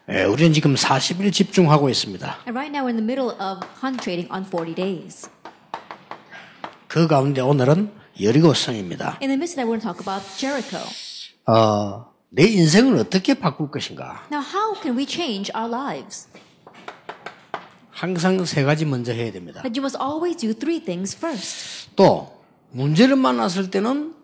우리는 지금 40일 집중하고 있습니다. And right now we're in the middle of concentrating on 40 days. 그 가운데 오늘은 여리고성입니다. In the midst of that, we're going to talk about Jericho. 내 인생을 어떻게 바꿀 것인가? Now, how can we change our lives? 항상 세 가지 먼저 해야 됩니다. That you must always do three things first. 또 문제를 만났을 때는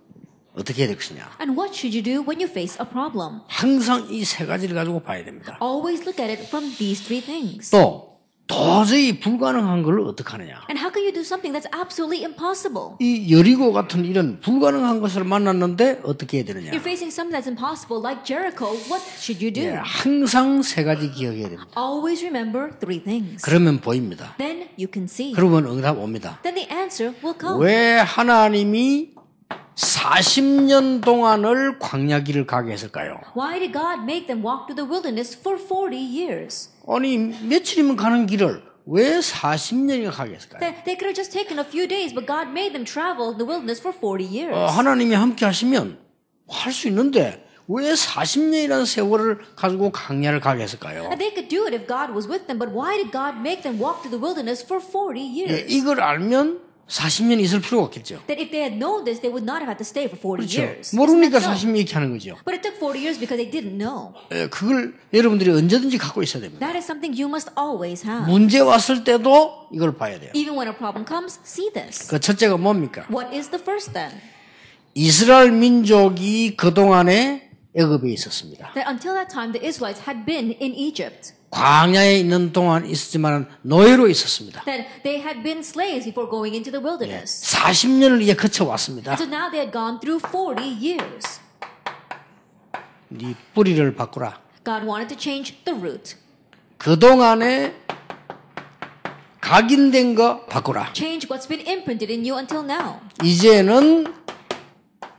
어떻게 해야 될 것이냐? And what should you do when you face a problem? 항상 이 세 가지를 가지고 봐야 됩니다. Always look at it from these three things. 또 도저히 불가능한 걸 어떻게 하느냐? And how can you do something that's absolutely impossible? 이 여리고 같은 이런 불가능한 것을 만났는데 어떻게 해야 되느냐? You're facing something that's impossible, like Jericho. What should you do? 항상 세 가지 기억해야 됩니다. Always remember three things. 그러면 보입니다. Then you can see. 그러면 응답 옵니다. Then the answer will come. 왜 하나님이 40년 동안을 광야길을 가게 했을까요? Why did God make them walk through the wilderness for 40 years? 아니 며칠이면 가는 길을 왜 40년이나 가게 했을까요? They could have just taken a few days, but God made them travel the wilderness for 40 years. 하나님이 함께 하시면 할 수 있는데 왜 40년이라는 세월을 가지고 광야를 가게 했을까요? And they could do it if God was with them, but why did God make them walk through the wilderness for 40 years? 이걸 알면 40년 있을 필요가 없겠죠. That if they had known this, they would not have had to stay for 40 그렇죠. years. 모르니까 Isn't that so? 40년 이렇게 하는 거죠. But it took 40 years because they didn't know. 그걸 여러분들이 언제든지 갖고 있어야 됩니다. That is something you must always have. 문제 왔을 때도 이걸 봐야 돼요. Even when a problem comes, see this. 그 첫째가 뭡니까? What is the first then? 이스라엘 민족이 그동안에 애굽에 있었습니다. That until that time, the Israelites had been in Egypt. 광야에 있는 동안 있었지만 노예로 있었습니다. That they had been slaves before going into the wilderness. 40년을 이제 거쳐왔습니다. So now they had gone through 40 years. 네 뿌리를 바꾸라. God wanted to change the root. 그동안에 각인된 거 바꾸라. Change what's been imprinted in you until now. 이제는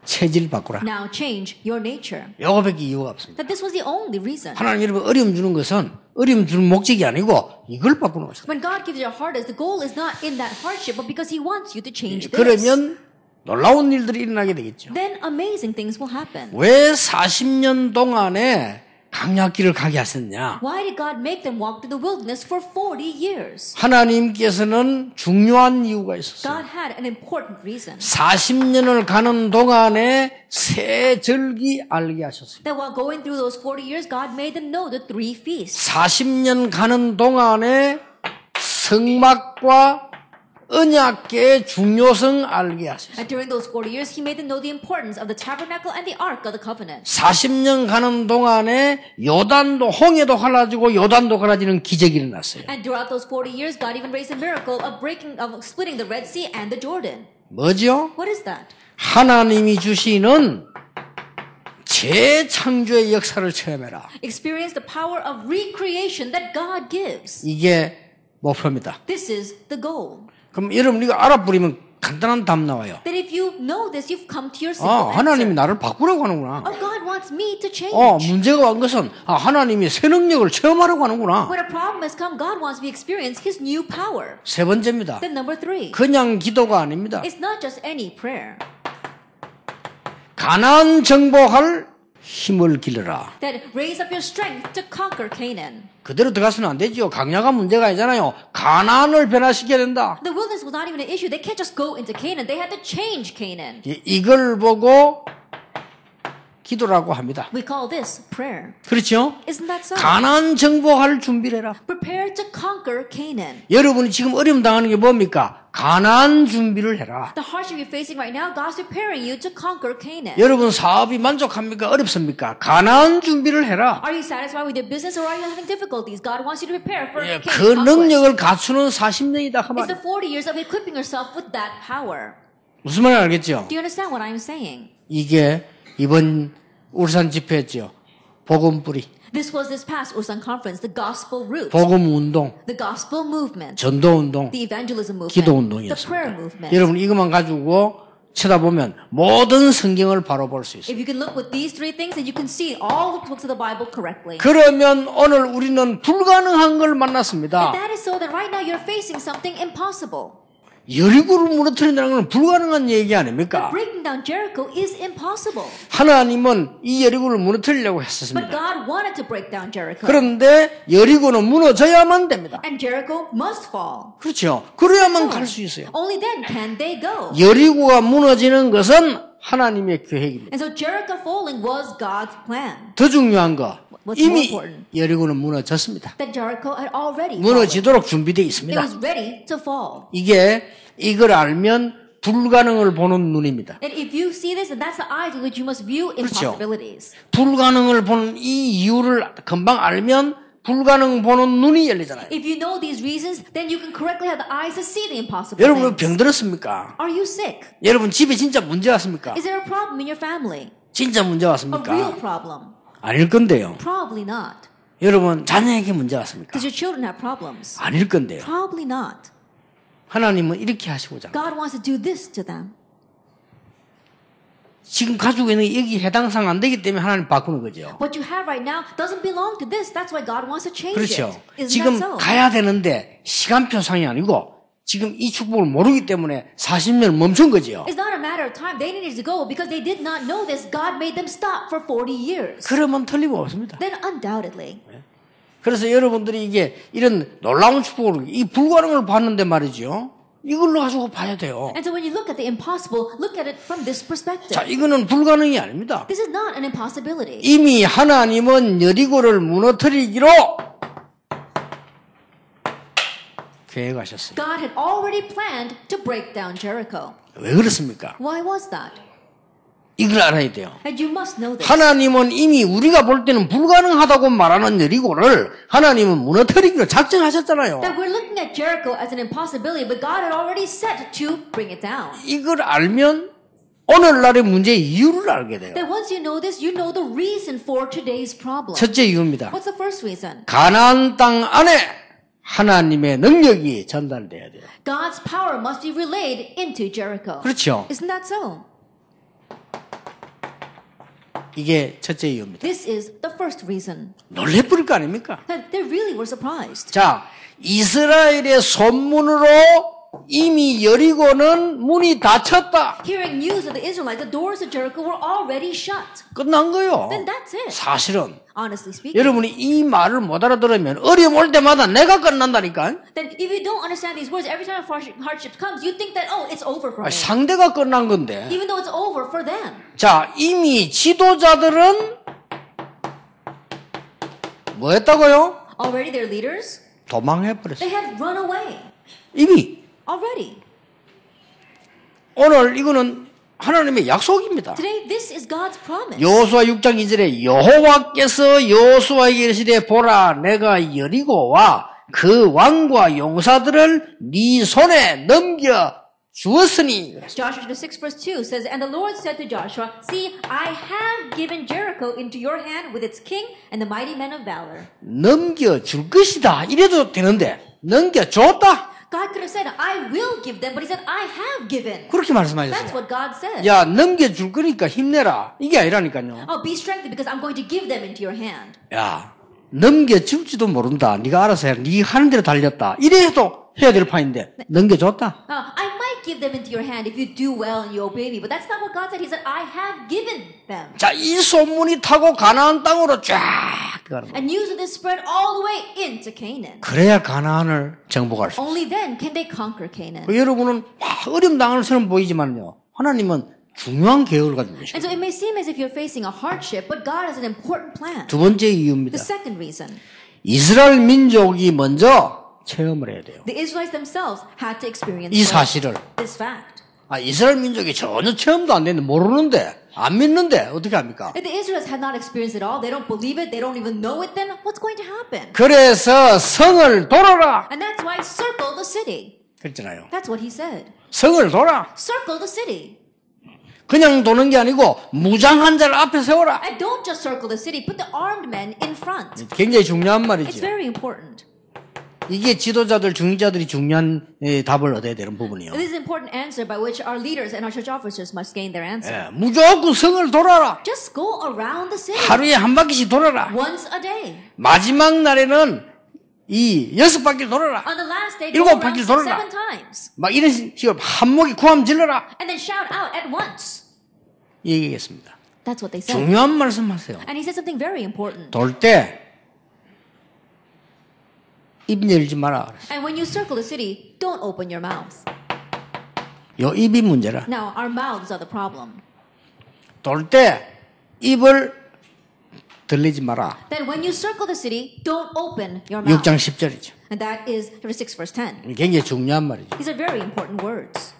체질 바꾸라. Now change your nature. 요거밖에 이유가 없습니다. That this was the only reason. 하나님 여러분 어려움 주는 것은 어려움 주는 목적이 아니고 이걸 바꾸는 것입니다. When God gives you a hardness, the goal is not in that hardship, but because He wants you to change this. 그러면 놀라운 일들이 일어나게 되겠죠. Then amazing things will happen. 왜 40년 동안에 광야길을 가게 하셨냐? Why did God make them walk through the wilderness for 40 years? 하나님께서는 중요한 이유가 있었어요. God had an important reason. 40년을 가는 동안에 세 절기 알게 하셨어요. That while going through those 40 years, God made them know the three feasts. 40년 가는 동안에 성막과 언약궤의 중요성 알게 하셨어요. And during those 40 years, He made them know the importance of the tabernacle and the ark of the covenant. 40년 가는 동안에 요단도 홍해도 갈라지고 요단도 갈라지는 기적이 일어났어요. And throughout those 40 years, God even raised a miracle of splitting the Red Sea and the Jordan. 뭐죠? What is that? 하나님이 주시는 재창조의 역사를 체험해라. Experience the power of recreation that God gives. 이게 목표입니다. This is the goal. 그럼 여러분 이거 알아버리면 간단한 답 나와요. That if you know this, you've come to your simple 하나님이 answer. 나를 바꾸라고 하는구나. Oh, God wants me to change. 문제가 온 것은 하나님이 새 능력을 체험하라고 하는구나. When a problem has come, God wants me to experience His new power. 세 번째입니다. Then number 3. 그냥 기도가 아닙니다. It's not just any prayer. 가나안 정복할 힘을 길러라. That raise up your strength to conquer Canaan. 그대로 들어가서는 안 되죠. 강야가 문제가 아니잖아요. 가나안을 변화시켜야 된다. The wilderness was not even an issue. They can't just go into Canaan. They had to change Canaan. 이걸 보고 기도라고 합니다. We call this prayer. 그렇죠? Isn't that so? 가나안 정복할 준비를 해라. Prepare to conquer Canaan. 여러분이 지금 어려움 당하는 게 뭡니까? 가나안 준비를 해라. The hardship you're facing right now, God's preparing you to conquer Canaan. 여러분 사업이 만족합니까? 어렵습니까? 가나안 준비를 해라. Are you satisfied with your business or are you having difficulties? God wants you to prepare for 그 Canaan 능력을 conquest. 갖추는 40년이다 그 It's the 말. 40 years of equipping yourself with that power. 무슨 말인지 알겠죠? Do you understand what I'm saying? 이게 이번 울산 집회였죠. 복음 뿌리, This was this past Ulsan conference, the gospel root, 복음 운동, the gospel movement, 전도 운동, the evangelism movement, 기도 the prayer 운동이었습니다. movement. 여러분 이것만 가지고 쳐다보면 모든 성경을 바로 볼 수 있어요. If you can look with these three things, then you can see all the books of the Bible correctly. 그러면 오늘 우리는 불가능한 걸 And 만났습니다. that is so that right now you're facing something impossible. 여리고를 무너뜨린다는 건 불가능한 얘기 아닙니까? Breaking down Jericho is impossible. 하나님은 이 여리고를 무너뜨리려고 But 했었습니다. God wanted to break down Jericho. 그런데 여리고는 무너져야만 됩니다. And Jericho must fall. 그렇죠. 그래야만 갈 수 있어요. Only then can they go. 여리고가 무너지는 것은 하나님의 계획입니다. And so Jericho falling was God's plan. 더 중요한 거, What's 이미 more important? 여리고는 무너졌습니다. That Jericho had already fallen. 무너지도록 준비되어 It 있습니다. was ready to fall. 이걸 알면 불가능을 보는 눈입니다. And if you see this, and that's the eyes with which you must view impossibilities. 불가능을 보는 이 이유를 금방 알면 불가능 보는 눈이 열리잖아요. If you know these reasons, then you can correctly have the eyes to see the impossible 여러분 things. 병 들었습니까? Are you sick? 여러분 집에 진짜 문제 왔습니까? Is there a problem in your family? 진짜 문제 A real 왔습니까? problem? 아닐 건데요. Probably not. 여러분 자녀에게 문제 왔습니까? Does your children have problems? 아닐 건데요. Probably not. 하나님은 이렇게 하시고자 합니다. God wants to do this to them. 지금 가지고 있는 여기 해당상 안 되기 때문에 하나님 바꾸는 거죠. What you have right now doesn't belong to this. That's why God wants to change 그렇죠. it. Isn't 지금 that so? 가야 되는데 시간표상이 아니고 지금 이 축복을 모르기 때문에 40년 멈춘 거죠. It's not a matter of time. They needed to go because they did not know this. God made them stop for 40 years. 그러면 틀림없습니다. Then undoubtedly. 그래서 여러분들이 이게 이런 놀라운 축복을 이 불가능을 봤는데 말이죠. 이걸로 가지고 봐야 돼요. And so when you look at the impossible, look at it from this perspective. 자, 이거는 불가능이 아닙니다. This is not an impossibility. 이미 하나님은 여리고를 무너뜨리기로 계획하셨어요. God had already planned to break down Jericho. 왜 그렇습니까? Why was that? 이걸 알아야 돼요. And you must know this. 하나님은 이미 우리가 볼 때는 불가능하다고 말하는 여리고를 하나님은 무너뜨리기로 작정하셨잖아요. That we're looking at Jericho as an impossibility, but God had already set to bring it down. 이걸 알면 오늘날의 문제의 이유를 알게 돼요. That once you know this, you know the reason for today's problem. 첫째 이유입니다. What's the first reason? 가나안 땅 안에 하나님의 능력이 전달돼야 돼요. God's power must be relayed into Jericho. 그렇죠. Isn't that so? 이게 첫째 이유입니다. This is the first reason. 놀래버릴 거 아닙니까? That they really were surprised. 자, 이스라엘의 손문으로 이미 여리고는 문이 닫혔다. Hearing news of the Israelites, the doors of Jericho were already shut. 끝난 거요. Then that's it. 사실은 Honestly speaking. 여러분이 이 말을 못 알아들으면 어려움 올 때마다 내가 끝난다니까. Then if you don't understand these words, every time a hardship comes, you think that, oh, it's over for me. 상대가 끝난 건데. Even though it's over for them. 자, 이미 지도자들은 뭐 했다고요? Already their leaders, 도망해버렸어요. they had run away. 이미. Already. 오늘 이거는 하나님의 약속입니다. Today, this is God's promise. 여호수아 6장 2절에 여호와께서 여호수아에게 이르시되 보라 내가 여리고와 그 왕과 용사들을 네 손에 넘겨 주었으니. Joshua 6 verse 2 says, And the Lord said to Joshua, See, I have given Jericho into your hand with its king and the mighty men of valor. 넘겨줄 것이다. 이래도 되는데 넘겨줬다. God could have said, I will give them, but he said, I have given. 그렇게 That's 말씀하셨어요. what God said. 야, 넘겨줄 거니까 힘내라. 이게 아니라니까요. Oh, be strengthened because I'm going to give them into your hand. 야, 넘겨줄지도 모른다. 네가 알아서 해. 네 하는 대로 달렸다. 이래도 해야 될 판인데 넘겨줬다. I might give them into your hand if you do well and you obey me, but that's not what God said. He said, I have given them. 자, 이 소문이 타고 가나안 땅으로 쫙 들어가는 거예요. And news of this spread all the way into Canaan. 그래야 가나안을 정복할 수 있어요. Only then can they conquer Canaan. 여러분은 어려움 당하는 것처럼 보이지만요. 하나님은 중요한 계획을 가지고 계십니다. And so it may seem as if you're facing a hardship, but God has an important plan. 두 번째 The 이유입니다. second reason, 이스라엘 민족이 먼저 체험을 해야 돼요. the Israelites themselves had to experience 이 사실을. this fact. 이스라엘 민족이 전혀 체험도 안 됐는데 모르는데 안 믿는데 어떻게 합니까? If the Israelites had not experienced it all, they don't believe it, they don't even know it, then what's going to happen? 그래서 성을 돌아라 And that's why circle the city. 그랬잖아요. That's what he said. 성을 돌아. Circle the city. 그냥 도는 게 아니고 무장한 자를 앞에 세워라. And don't just circle the city, put the armed men in front. 굉장히 중요한 It's 말이죠. very important. 이게 지도자들, 중직자들이 중요한 답을 얻어야 되는 부분이요. This is an important answer by which our leaders and our church officers must gain their answer. 무조건 성을 돌아라. Just go around the city 하루에 한 바퀴씩 돌아라. once a day. 마지막 날에는 이 6바퀴를 돌아라. On the last day, 일곱 go around 바퀴를 돌아라. 7 times. 막 이런 식으로 한목이 구함 질러라. And then shout out at once. 얘기했습니다. That's what they said. 중요한 말씀하세요. And he said something very important. 돌 때 입 열지 마라. And when you circle the city, don't open your mouth. 요 입이 문제라. Now, our mouths are the problem. 돌 때 입을 들리지 마라. Then when you circle the city, don't open your mouth. 6장 10절이죠. And that is chapter 6, verse 10. 굉장히 중요한 말이죠. These are very important words.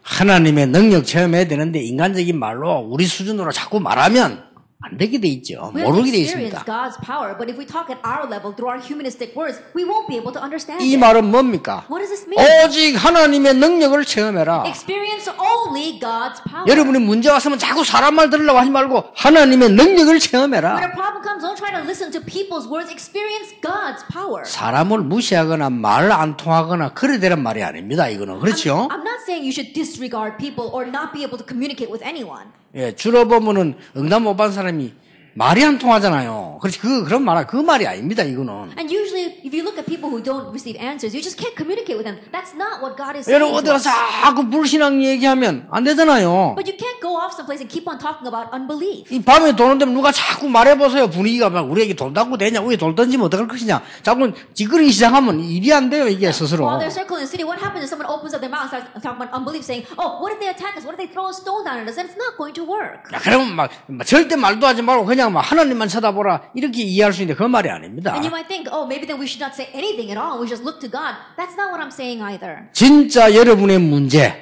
하나님의 능력 체험해야 되는데 인간적인 말로 우리 수준으로 자꾸 말하면 안 되게 돼 있죠. We have to 모르게 돼 experience 있습니다. God's power, but if we talk at our level through our humanistic words, we won't be able to understand 이 it. 말은 뭡니까? What does this mean? 오직 하나님의 능력을 체험해라. Experience only God's power. 여러분이 문제 왔으면 자꾸 사람 말 들으려고 하지 말고 하나님의 능력을 When 체험해라. a problem comes, don't try to listen to people's words. Experience God's power. 사람을 무시하거나 말 안 통하거나 그래 되란 말이 아닙니다. 이거는 그렇죠? I'm not saying you should disregard people or not be able to communicate with anyone. 예, 주로 보면은 응답 못 받은 사람이 말이 안 통하잖아요. 그렇지 그런 말 그 말이 아닙니다. 이거는. And usually, if you look at people who don't receive answers, you just can't communicate with them. That's not what God is saying. 여러분 어디 to 가서 us. 자꾸 불신앙 얘기하면 안 되잖아요. But you can't go off someplace and keep on talking about unbelief. 이 밤에 도는데 누가 자꾸 말해보세요. 분위기가 막 우리에게 돌다고 되냐, 우리 돌 던지면 어떡할 것이냐. 자꾸 찌그러기 시작하면 일이 안 돼요, 이게 스스로. While they're circling the city, what happens if someone opens up their mouth and starts talking about unbelief, saying, "Oh, what if they attack us? What if they throw a stone down at us?" And it's not going to work. 야, 그러면 막 절대 말도 하지 말고 그냥 막 하나님만 쳐다보라 이렇게 이해할 수 있는데 그 말이 아닙니다. And you might think, "Oh, maybe then we should not say anything at all. We just look to God." That's not what I'm saying either. 진짜 여러분의 문제,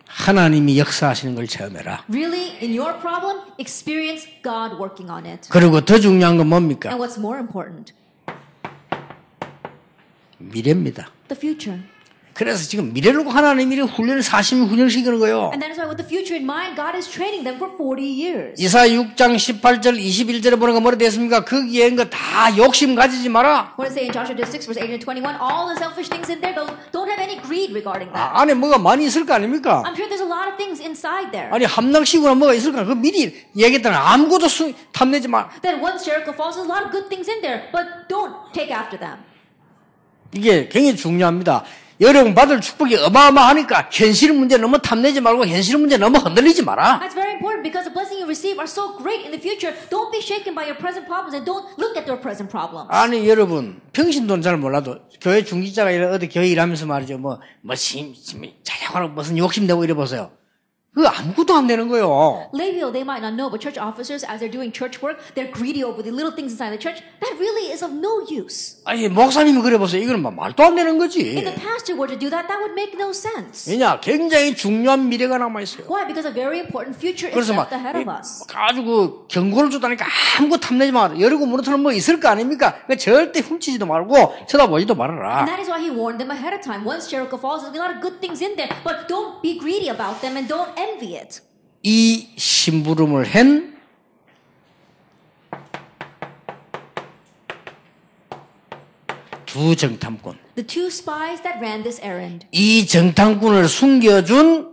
하나님이 역사하시는 걸 체험해라. Really, in your problem, experience God working on it. 그리고 더 중요한 건 뭡니까? And what's more important? 미래입니다. The future. 그래서 지금 미래를 하나님이 훈련을 40년 훈련시키는 거예요. And that is why with the future in mind, God is training them for 40 years. 이사야 6장 18절 21절에 보니까 뭐라 되어 있습니까? 거기에 있는 거 다 욕심 가지지 마라. What does it say in Joshua 6, verse 8 and 21? All the selfish things in there, don't have any greed regarding that. 안에 뭐가 많이 있을 거 아닙니까? I'm sure there's a lot of things inside there. 아니 함락시구나 뭐가 있을까? 그 미리 얘기했다는 아무것도 탐내지 마. Then once Jericho falls, there's a lot of good things in there, but don't take after them. 이게 굉장히 중요합니다. 여러분 받을 축복이 어마어마하니까 현실 문제 너무 탐내지 말고 현실 문제 너무 흔들리지 마라. That's very important because the blessings you receive are so great in the future. Don't be shaken by your present problems and don't look at your present problems. 아니 여러분 평신도는 잘 몰라도 교회 중직자가 어디 교회 일하면서 말이죠. 자작하고 무슨 욕심내고 이래 보세요. 그거 아무것도 안 되는 거예요. Maybe they might not know, but church officers, as they're doing church work, they're greedy over the little things inside the church. That really is of no use. 아니 목사님이 그래 보세요. 이건 말도 안 되는 거지. If the pastor were to do that, that would make no sense. 왜냐? 굉장히 중요한 미래가 남아 있어요. Why? Because a very important future is 그래서 막 left ahead of us. 가지고 경고를 줬다니까 아무것도 탐내지 마. 여리고 무너뜨는 뭐 있을 거 아닙니까? 그러니까 절대 훔치지도 말고 쳐다보지도 말아라. And that is why he warned them ahead of time. Once Jericho falls, there's a lot of good things in there, but don't be greedy about them and don't envy it. 이 심부름을 한 두 정탐꾼. The two spies that ran this errand. 이 정탐꾼을 숨겨준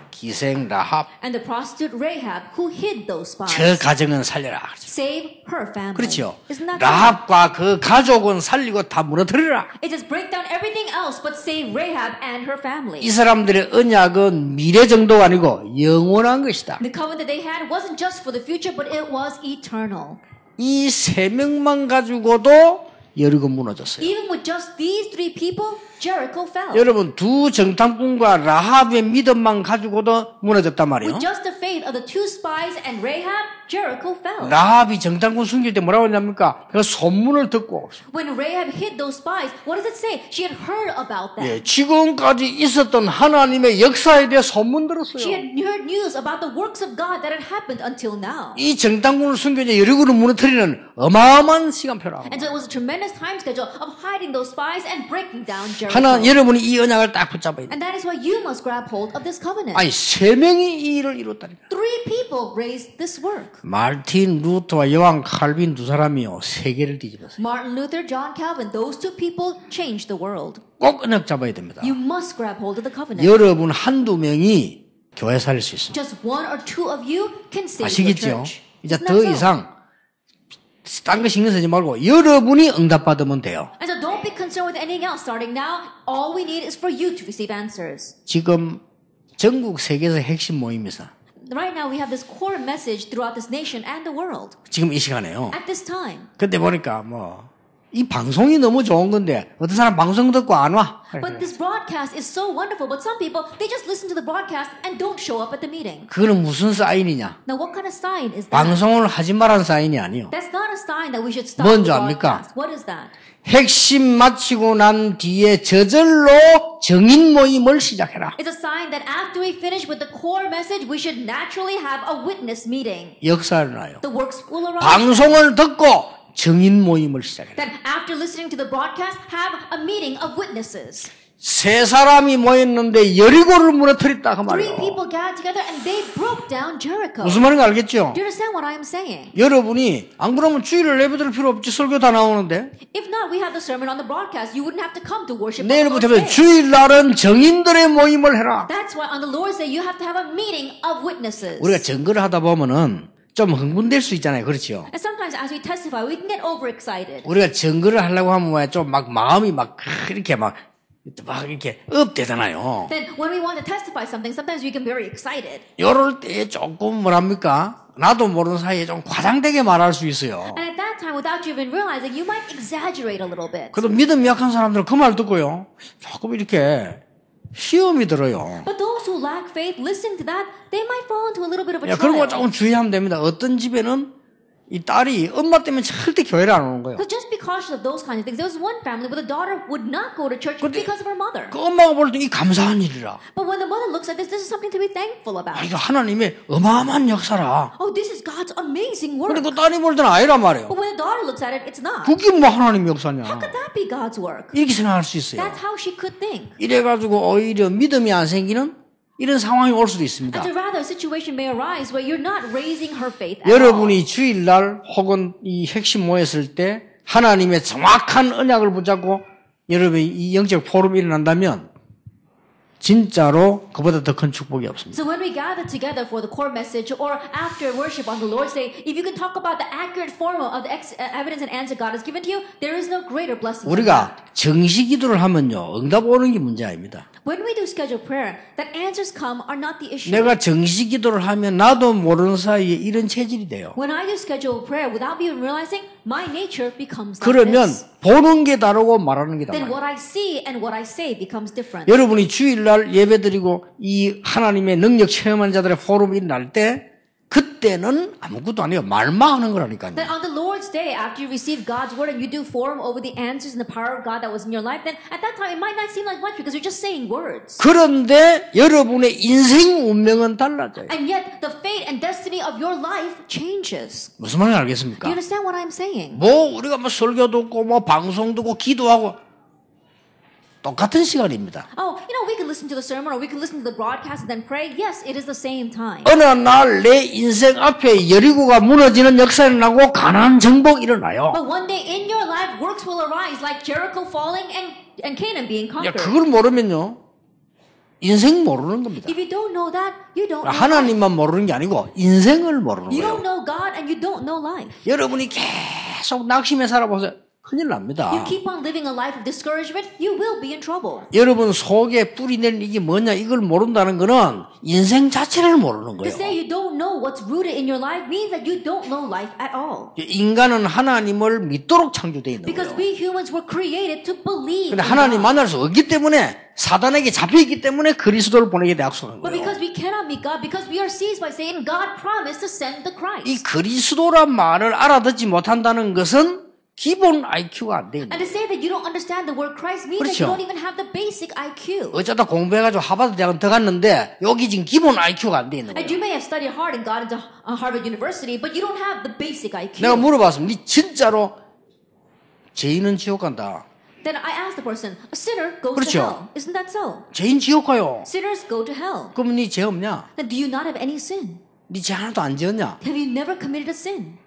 기생 라합. And the prostitute Rahab who hid those spies. 저 가정은 살려라. Save her family. 그렇죠. Isn't that true? 라합과 그 가족은 살리고 다 무너뜨리라. It says break down everything else but save Rahab and her family. 이 사람들의 언약은 미래 정도가 아니고 영원한 것이다. The covenant they had wasn't just for the future, but it was eternal. 이 세 명만 가지고도 여리고 무너졌어요. Even with just these three people, Jericho fell. 여러분 두 정탐꾼과 라합의 믿음만 가지고도 무너졌단 말이에요. With just the faith of the two spies and Rahab, Jericho fell. 라합이 정탐꾼 숨길 때 뭐라고 했냐니까 그 소문을 듣고 When Rahab hid those spies, what does it say? She had heard about them. 예, 지금까지 있었던 하나님의 역사에 대해 소문 She 들었어요. had heard news about the works of God that had happened until now. 이 정탐꾼을 숨겨 이제 여리고를 무너뜨리는 어마어마한 시간표라. And so it was a tremendous time schedule of hiding those spies and breaking down Jericho. 하나 여러분이 이 언약을 딱 붙잡아야 돼. And that is why you must grab hold of this covenant. 아니 세 명이 이 일을 이뤘다니까. Three people raised this work. 마르틴 루터와 요한 칼빈 두 사람이요 세계를 뒤집었어요. Martin Luther, John Calvin, those two people changed the world. 꼭 언약 잡아야 됩니다. You must grab hold of the covenant. 여러분 한두 명이 교회 살릴 수 있습니다. Just one or two of you can save the 아시겠죠? church. 이제 Isn't 더 that so? 이상 딴 거 신경 쓰지 말고 여러분이 응답받으면 돼요. And so don't be concerned with anything else. Starting now, all we need is for you to receive answers. 지금 전국 세계에서 핵심 모임이사. Right now, we have this core message throughout this nation and the world. 지금 이 시간에요. At this time. 근데 보니까 이 방송이 너무 좋은 건데 어떤 사람 방송 듣고 안 와. But this broadcast is so wonderful. But some people, they just listen to the broadcast and don't show up at the meeting. 그거는 무슨 사인이냐? Now, what kind of sign is that? 방송을 하지 말라는 사인이 아니요. That's not a sign that we should stop 뭔지 the 압니까? broadcast. What is that? 핵심 마치고 난 뒤에 저절로 정인 모임을 시작해라. It's a sign that after we finish with the core message, we should naturally have a witness meeting. 역사를 나요. The works will arise. 방송을 듣고 정인 모임을 시작해라. That after listening to the broadcast, have a meeting of witnesses. 세 사람이 모였는데 여리고를 무너뜨렸다 그 Three 말이에요. people gathered together and they broke down Jericho. 무슨 말인지 알겠죠? Do you understand what I am saying? 여러분이 안 그러면 주일을 내버릴 필요 없지. 설교 다 나오는데. If not, we have the sermon on the broadcast. You wouldn't have to come to worship on the Lord's 내일부터 Day. 주일날은 정인들의 모임을 해라. That's why on the Lord's Day you have to have a meeting of witnesses. 우리가 증거를 하다 보면은 좀 흥분될 수 있잖아요. 그렇죠? And sometimes as we testify, we can get overexcited. 우리가 증거를 하려고 하면 좀 막 마음이 막 이렇게 막 이렇게 업되잖아요. Then when we want to testify something, sometimes we get very excited. 이럴 때 조금 뭐랍니까? 나도 모르는 사이에 좀 과장되게 말할 수 있어요. And at that time, without you even realizing, you might exaggerate a little bit. 그래도 믿음이 약한 사람들은 그 말 듣고요. 조금 이렇게 시험이 들어요. But those who lack faith, listening to that, they might fall into a little bit of a 그런 거 trial. 조금 주의하면 됩니다. 어떤 집에는 이 딸이 엄마 때문에 절대 교회를 안 오는 거예요. So just be cautious of those kinds of things. There was one family where the daughter would not go to church because of her mother. 그 엄마가 볼 때 이 감사한 일이라. But when the mother looks at this is something to be thankful about. 이거 하나님의 어마어마한 역사라. Oh, this is God's amazing 근데 work. 그 딸이 볼 때는 아니란 말이에요. But when the daughter looks at it, it's not. 그게 뭐 하나님의 역사냐. How could that be God's work? 이렇게 생각할 수 있어요. That's how she could think. 이래가지고 오히려 믿음이 안 생기는 이런 상황이 올 수도 있습니다. And so rather a situation may arise where you're not raising her faith at all. 여러분이 주일날 혹은 이 핵심 모였을 때 하나님의 정확한 언약을 붙잡고 여러분이 이 영적 포럼이 일어난다면 진짜로 그보다 더 큰 축복이 없습니다. So when we gather together for the core message or after worship on the Lord's Day, if you can talk about the accurate form of the evidence and answer God has given to you, there is no greater blessing than 우리가 that. 정시 기도를 하면요 응답 오는 게 문제 아닙니다. When we do scheduled prayer, that answers come are not the issue. 내가 정시 기도를 하면 나도 모르는 사이에 이런 체질이 돼요. When I do scheduled prayer without even realizing, my nature becomes like 그러면 this. 보는 게 다르고 말하는 게 Then 달라요. what I see and what I say becomes different. 여러분이 주일날 예배드리고 이 하나님의 능력 체험한 자들의 포럼이 일어날 때 그때는 아무것도 아니에요. 말만 하는 거라니까요. Then on the Lord's Day, after you receive God's word and you do forum over the answers and the power of God that was in your life, then at that time it might not seem like much because you're just saying words. 그런데 여러분의 인생 운명은 달라져요. And yet the fate and destiny of your life changes. 무슨 말인지 Do 알겠습니까? you understand what I'm saying? 뭐 우리가 뭐 설교 듣고 뭐 방송 듣고 기도하고 똑같은 시간입니다. Oh, we can listen to the sermon or we can listen to the broadcast and then pray. Yes, it is the same time. 어느 날 내 인생 앞에 여리고가 무너지는 역사가 일어나고 가나안 정복 일어나요. But one day in your life, works will arise like Jericho falling and Canaan being 야, conquered. 그걸 모르면요 인생 모르는 겁니다. If you don't know that, you don't know life. 하나님만 모르는 게 아니고 인생을 모르는 You 거예요. don't know God and you don't know life. 여러분이 계속 낙심해 살아보세요. 큰일 납니다. You keep on living a life of discouragement, you will be in trouble. 여러분 속에 뿌리낸 이게 뭐냐 이걸 모른다는 거는 인생 자체를 모르는 To 거예요. say you don't know what's rooted in your life means that you don't know life at all. 인간은 하나님을 믿도록 창조되어 있는 Because 거예요. we humans were created to believe 근데 in 하나님 God. 만날 수 없기 때문에 사단에게 잡혀있기 때문에 그리스도를 보내게 약속한 But 거예요. because we cannot meet God, because we are seized by Satan, God promised to send the 이 Christ. 그리스도란 말을 알아듣지 못한다는 것은 기본 IQ가 안 돼 있는 And 거예요. to say that you don't understand the word Christ means that 그렇죠. you don't even have the basic IQ. 어쩌다 공부해가지고 하버드 대학원 들어갔는데 여기 지금 기본 IQ가 안 돼 있는 And 거예요. you may have studied hard and got into Harvard University, but you don't have the basic IQ. 내가 물어봤습니다. 니 진짜로 죄인은 지옥 간다. Then I asked the person, a sinner goes 그렇죠. to hell. Isn't that so? 죄인 지옥 가요. Sinners go to hell. 그럼 니 죄 없냐? Then do you not have any sin? 니 죄 하나도 안 지었냐? Have you never committed a sin?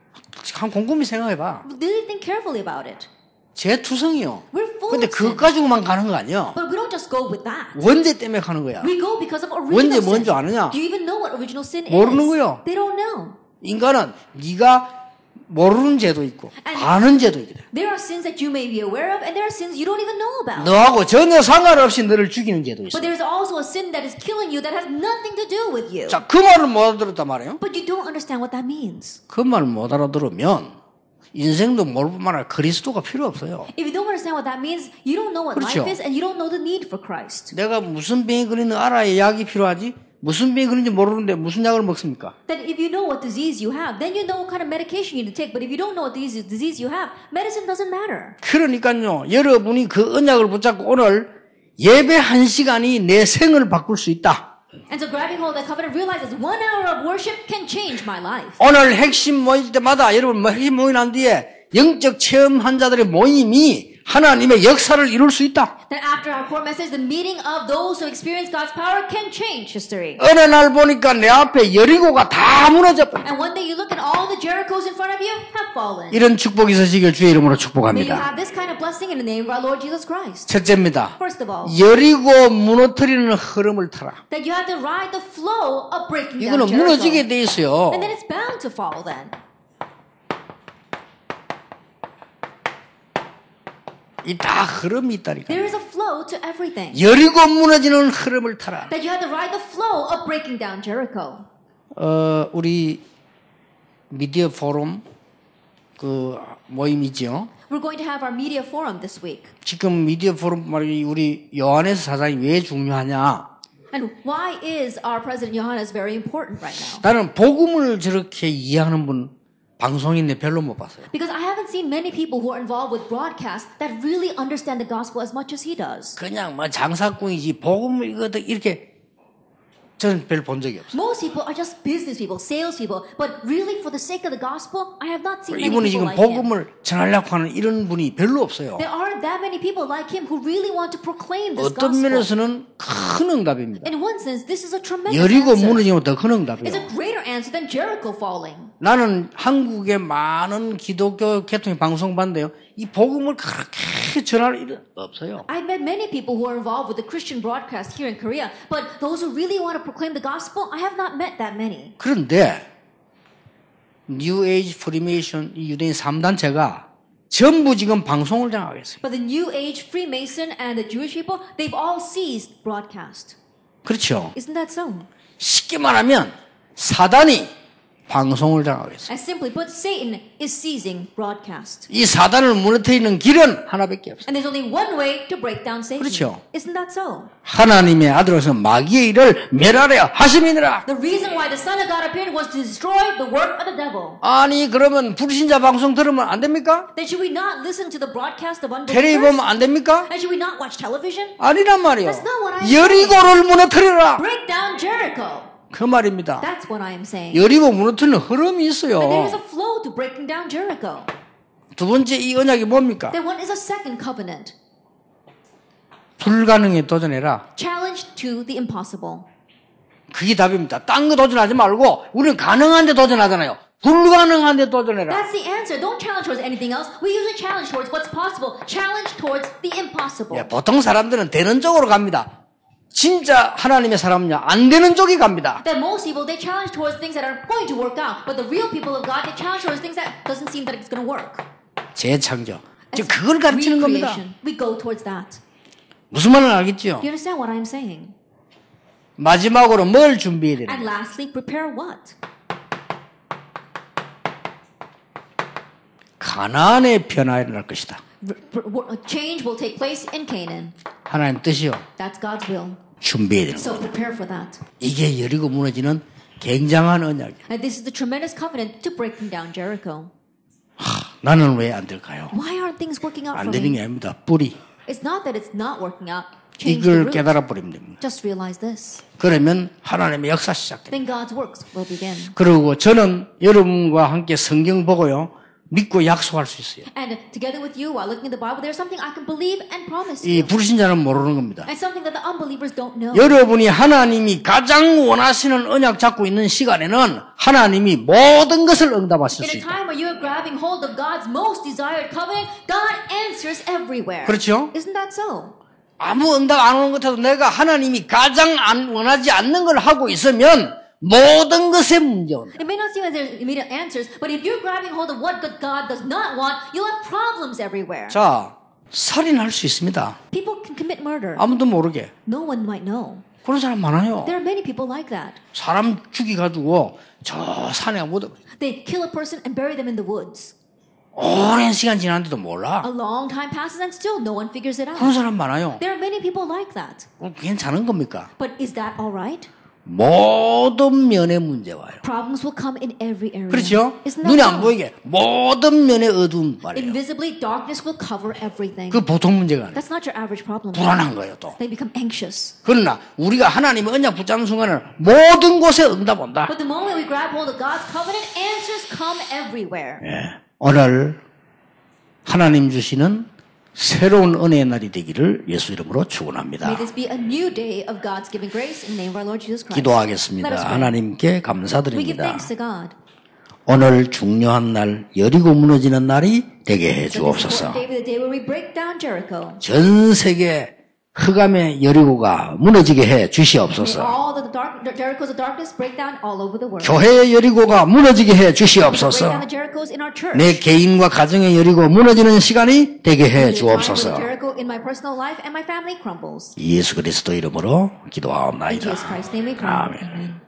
한 곰곰이 생각해봐. Really think carefully about it. 죄 투성이요. We're full 근데 of sin. 그것 가지고만 가는 거 아니야. But we don't just go with that. 원죄 때문에 가는 거야. We go because of 원죄 original 뭔지 sin. 아느냐? Do you even know what original sin is? 모르는 거요. They don't know. 인간은 네가 모르는 죄도 있고 아는 죄도 있거든. There are sins that you may be aware of, and there are sins you don't even know about. 너하고 전혀 상관없이 너를 죽이는 죄도 있어. But there is also a sin that is killing you that has nothing to do with you. 자, 그 말을 못 알아들었단 말이에요. But you don't understand what that means. 그 말을 못 알아들으면 인생도 모를 뿐만 아니라 그리스도가 필요 없어요. If you don't understand what that means, you don't know what 그렇죠. life is, and you don't know the need for Christ. 내가 무슨 병이 걸리는지 알아야 약이 필요하지. 무슨 병이 걸리는지 모르는데 무슨 약을 먹습니까? That if you know what disease you have, then you know what kind of medication you need to take. But if you don't know what disease you have, medicine doesn't matter. 그러니까요, 여러분이 그 언약을 붙잡고 오늘 예배 1시간이 내 생을 바꿀 수 있다. And so grabbing hold of that covenant realizes 1 hour of worship can change my life. 오늘 핵심 모일 때마다 여러분 핵심 모임 한 뒤에 영적 체험한 자들의 모임이 하나님의 역사를 이룰 수 있다. That after our core message, the meeting of those who experience God's power can change history. 어느 날 보니까 내 앞에 여리고가 다 무너졌다. And one day you look and all the Jerichos in front of you have fallen. 이런 축복이 있으시길 주의 이름으로 May you 축복합니다. have this kind of blessing in the name of our Lord Jesus Christ. 첫째입니다. First of all, 여리고 무너뜨리는 흐름을 타라. that you have to ride the flow of breaking down 이거는 Jericho. 무너지게 돼 있어요. And then it's bound to fall then. 이 다 흐름이 있다니까. There is a flow to everything. 여리고 무너지는 흐름을 타라. That you have to ride the flow of breaking down Jericho. 우리 미디어 포럼 그 모임이죠. We're going to have our media forum this week. 지금 미디어 포럼 말이 우리 요한에서 사장이 왜 중요하냐? And why is our President Johannes very important right now? 나는 복음을 저렇게 이해하는 분 방송인데 별로 못 봤어요. Because I haven't seen many people who are involved with broadcast that really understand the gospel as much as he does. 그냥 뭐 장사꾼이지 복음을 이렇게 저는 별 본 적이 없어요. Most people are just business people, sales people, but really for the sake of the gospel, I have not seen many 이분이 people 지금 like him. 복음을 전하려고 하는 이런 분이 별로 없어요. There aren't that many people like him who really want to proclaim this 어떤 gospel. 면에서는 큰 응답입니다. In one sense, this is a tremendous 여리고 answer. 무너지면 더 큰 It's 응답이에요. a greater answer than Jericho falling. 나는 한국의 많은 기독교 계통의 방송 봤는데요. 이 복음을 그렇게 전할 일은 없어요. I've met many people who are involved with the Christian broadcast here in Korea, but those who really want to proclaim the gospel, I have not met that many. 그런데 뉴 에이지 프리메이션 이 유대인 3단체가 전부 지금 방송을 장악했어요. But the New Age Freemason and the Jewish people, they've all seized broadcast. 그렇죠. Isn't that so? 쉽게 말하면 사단이 방송을 장악했어요. As simply put, Satan is seizing broadcast. 이 사단을 무너뜨리는 길은 하나밖에 없어요. And there's only one way to break down Satan. 그렇죠. Isn't that so? 하나님의 아들로서 마귀의 일을 멸하려 하심이니라. The reason why the Son of God appeared was to destroy the work of the devil. 아니 그러면 불신자 방송 들으면 안 됩니까? Then should we not listen to the broadcast of 텔레비 unbelievers? 보면 안 됩니까? And should we not watch television? 아니란 말이에요. That's not what I'm 여리고를 무너뜨리라. Break down Jericho. 그 말입니다. That's what I am saying. 여리고 무너뜨리는 흐름이 But there is 있어요. a flow to breaking down Jericho. 두 번째 이 언약이 뭡니까? Then what is a second covenant? 불가능에 도전해라. Challenge to the impossible. 그게 답입니다. 딴 거 도전하지 말고 우리는 가능한 데 도전하잖아요. 불가능한 데 도전해라. That's the answer. Don't challenge towards anything else. We usually challenge towards what's possible. Challenge towards the impossible. 예, 보통 사람들은 되는 쪽으로 갑니다. 진짜 하나님의 사람은요 안 되는 쪽이 갑니다. That most people, they challenge towards things that are going to work out. But the real people of God, they challenge towards things that doesn't seem that it's going to work. 재창조. As 지금 그걸 가르치는 겁니다. recreation. We go towards that. 무슨 말인지 알겠죠? You understand what I'm saying? 마지막으로 뭘 준비해야 되는 And 거예요? lastly, prepare what? 가나안의 변화가 일어날 것이다. Change will take place in Canaan. 하나님 뜻이요. That's God's will. 준비해야 되는 So 거예요. prepare for that. 이게 여리고 무너지는 굉장한 언약이에요. And this is the tremendous covenant to breaking down Jericho. 나는 왜 안 될까요? Why aren't things working out for 안 되는 me? 게 아닙니다. 뿌리. It's not that it's not working out. Change the 이걸 root. 깨달아 버리면 됩니다. Just realize this. 그러면 하나님의 역사 시작됩니다. Then God's works will begin. 그리고 저는 여러분과 함께 성경 보고요. 믿고 약속할 수 있어요. And together with you, while looking at the Bible, there's something I can believe and promise 이 you. 불신자는 모르는 겁니다. And something that the unbelievers don't know. 여러분이 하나님이 가장 원하시는 언약 잡고 있는 시간에는 하나님이 모든 것을 응답하실 In 수 a 있다. time where you are grabbing hold of God's most desired covenant, God answers everywhere. 그렇죠? Isn't that so? 아무 응답 안 오는 것 같아도 내가 하나님이 가장 원하지 않는 걸 하고 있으면 모든 것에 문제 온다. It may not seem like there's immediate answers, but if you're grabbing hold of what God does not want, you'll have problems everywhere. 자, 살인할 수 있습니다. People can commit murder. 아무도 모르게. No one might know. 그런 사람 많아요. There are many people like that. 사람 죽이가지고 저 산에 묻어버려. They kill a person and bury them in the woods. 오랜 시간 지났는데도 몰라. A long time passes and still no one figures it out. 그런 사람 많아요. There are many people like that. 괜찮은 겁니까? But is that all right? 모든 면에 문제 와요. Problems will come in every area. 그렇죠? Isn't that 눈에 안 so? 보이게 모든 면에 어두운 말이에요. Invisibly, darkness will cover everything. 그 보통 문제가 아니에요. That's not your average problem. 불안한 거예요 또. They become anxious. 그러나 우리가 하나님의 언약 붙잡는 순간은 모든 곳에 응답 온다. But the moment we grab hold of God's covenant, answers come everywhere. 예. 오늘 하나님 주시는 새로운 은혜의 날이 되기를 예수 이름으로 축원합니다. May this be a new day of God's giving grace in the name of our Lord Jesus Christ. Let us 기도하겠습니다. pray. 하나님께 We give 감사드립니다. thanks to God. 오늘 중요한 날 여리고 무너지는 날이 되게 해 So this 주옵소서. important day will be the day where we break down Jericho. 전 세계 흑암의 여리고가 무너지게 해 May 주시옵소서. all the Jerichos of darkness break down all over the world. 교회의 여리고가 무너지게 해 Break down 주시옵소서. the Jerichos in our church. 내 개인과 가정의 여리고 무너지는 시간이 되게 해 May the time where the 주옵소서. Jericho in my personal life and my family crumbles. 예수 그리스도 이름으로 In 기도하옵나이다. Jesus Christ's name we pray. 아멘. Amen.